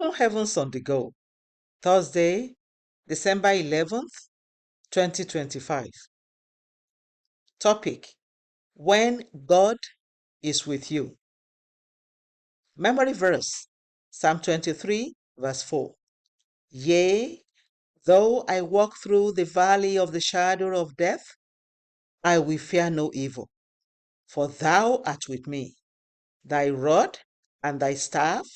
On Heavens on the Go, Thursday, December 11th, 2025. Topic: When God is with you. Memory verse: Psalm 23, verse 4. Yea, though I walk through the valley of the shadow of death, I will fear no evil, for thou art with me. Thy rod and thy staff,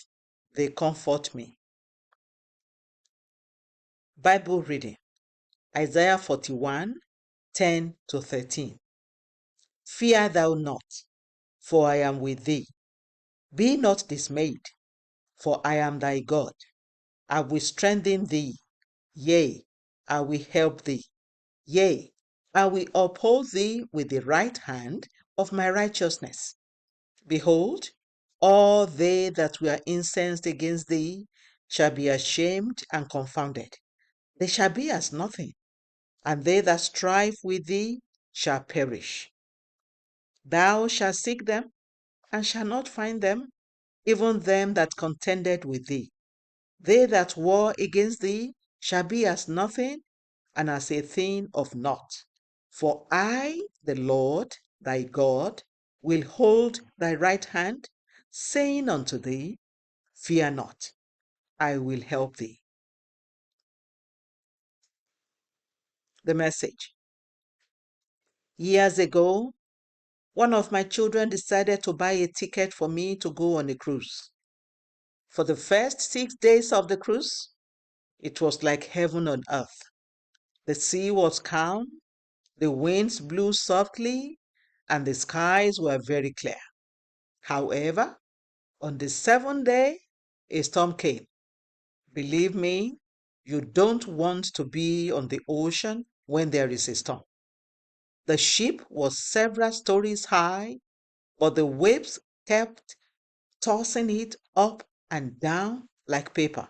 they comfort me. Bible reading: Isaiah 41, 10 to 13. Fear thou not, for I am with thee. Be not dismayed, for I am thy God. I will strengthen thee. Yea, I will help thee. Yea, I will uphold thee with the right hand of my righteousness. Behold, all they that were incensed against thee shall be ashamed and confounded. They shall be as nothing, and they that strive with thee shall perish. Thou shalt seek them, and shalt not find them, even them that contended with thee. They that war against thee shall be as nothing, and as a thing of naught. For I, the Lord thy God, will hold thy right hand, saying unto thee, Fear not, I will help thee. The Message. Years ago, one of my children decided to buy a ticket for me to go on a cruise. For the first 6 days of the cruise, it was like heaven on earth. The sea was calm, the winds blew softly, and the skies were very clear. However, on the seventh day, a storm came. Believe me, you don't want to be on the ocean when there is a storm. The ship was several stories high, but the waves kept tossing it up and down like paper.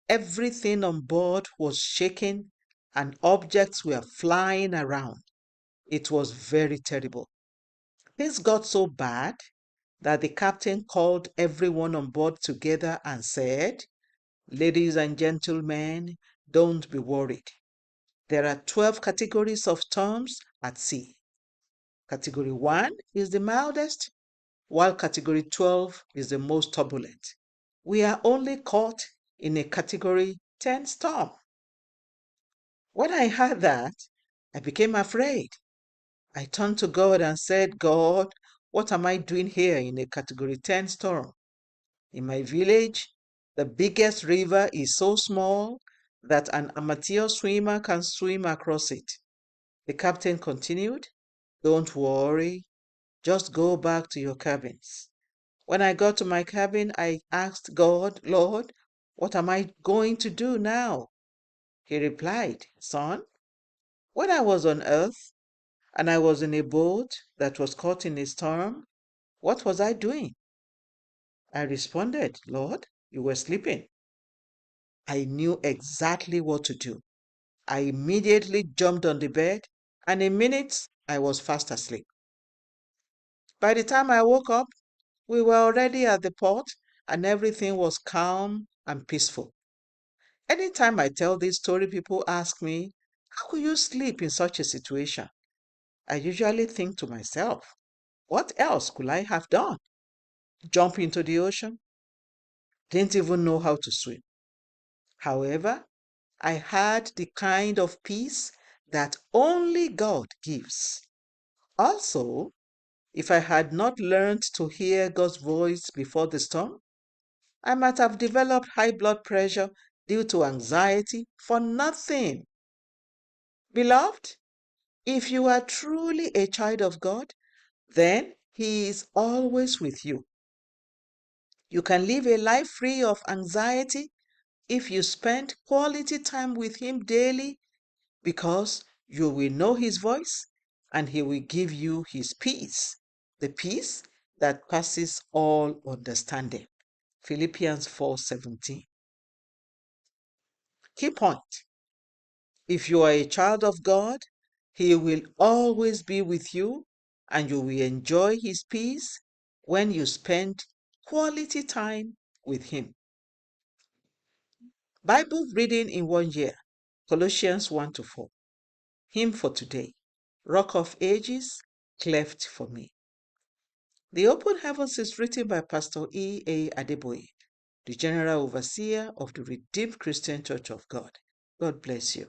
Everything on board was shaking and objects were flying around. It was very terrible. Things got so bad that the captain called everyone on board together and said, Ladies and gentlemen, don't be worried. There are 12 categories of storms at sea. Category 1 is the mildest, while Category 12 is the most turbulent. We are only caught in a Category 10 storm. When I heard that, I became afraid. I turned to God and said, God, what am I doing here in a Category 10 storm? In my village, the biggest river is so small that an amateur swimmer can swim across it. The captain continued, Don't worry, just go back to your cabins. When I got to my cabin, I asked God, Lord, what am I going to do now? He replied, Son, when I was on earth and I was in a boat that was caught in a storm, what was I doing? I responded, Lord, you were sleeping. I knew exactly what to do. I immediately jumped on the bed, and in minutes I was fast asleep. By the time I woke up, we were already at the port, and everything was calm and peaceful. Anytime I tell this story, people ask me, How could you sleep in such a situation? I usually think to myself, What else could I have done? Jump into the ocean? Didn't even know how to swim. However, I had the kind of peace that only God gives. Also, if I had not learned to hear God's voice before the storm, I might have developed high blood pressure due to anxiety for nothing. Beloved, if you are truly a child of God, then He is always with you. You can live a life free of anxiety if you spend quality time with Him daily, because you will know His voice and He will give you His peace, the peace that passes all understanding. Philippians 4:17. Key point: if you are a child of God, He will always be with you and you will enjoy His peace when you spend quality time with Him. Bible reading in 1 year, Colossians 1 to 4. Hymn for today, Rock of Ages, cleft for me. The Open Heavens is written by Pastor E. A. Adeboye, the General Overseer of the Redeemed Christian Church of God. God bless you.